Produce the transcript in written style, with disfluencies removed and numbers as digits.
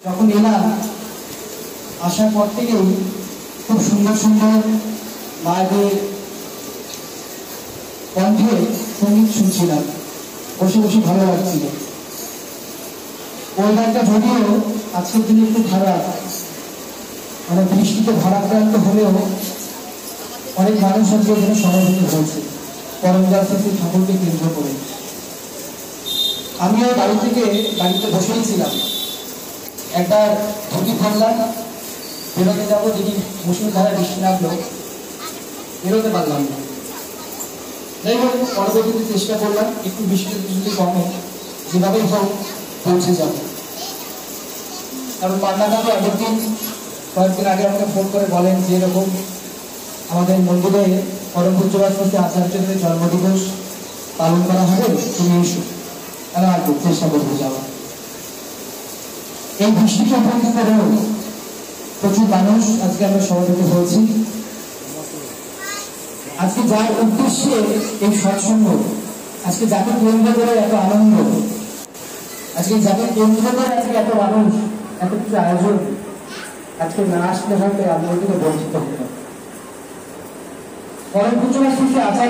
যখন এলাম আসার পর থেকেই খুব সুন্দর সুন্দর মায়েদের কণ্ঠে সঙ্গীত শুনছিলাম, বসে বসে ভালো লাগছিল। ওয়েদারটা যদিও আজকের দিনে একটু খারাপ, মানে বৃষ্টিতে ভারাক্রান্ত হলেও অনেক মানুষ আজকে এখানে সমবেত হয়েছে করমগাছ ঠাকুরকে কেন্দ্র করে। আমিও বাড়িতে বসেই ছিলাম, একবার ধুতি ফেললাম, বেরোতে যাবো, যদি মুসুলধারা বৃষ্টি নামলো, বেরোতে পারলাম না। যাই হোক, পরবর্তীতে চেষ্টা করলাম একটু বৃষ্টি যদি কমে যেভাবেই হোক পৌঁছে যাবো। কারণ পান্নাদারও কয়েকদিন আগে আমাকে ফোন করে বলেন যে এরকম আমাদের মন্দিরে পরম পূজ্যবাচী আচার্যদের জন্মদিবস পালন করা হবে, তুমি এসো। আমি আর চেষ্টা করবো যাওয়া। এই বৃষ্টিকে উপেক্ষা করেও প্রচুর মানুষ আজকে আমরা সমবেত হয়েছি। আজকে যার উদ্দেশ্যে এই সৎসঙ্গ, আজকে যাকে কেন্দ্র করে এত আনন্দ, আজকে যাকে কেন্দ্র করে আজকে এত মানুষ, এত কিছু আয়োজন, আজকে না আসলে হয়তো আপনাদেরকে বঞ্চিত হতো। পরম পূজ্যবাচী আচার্য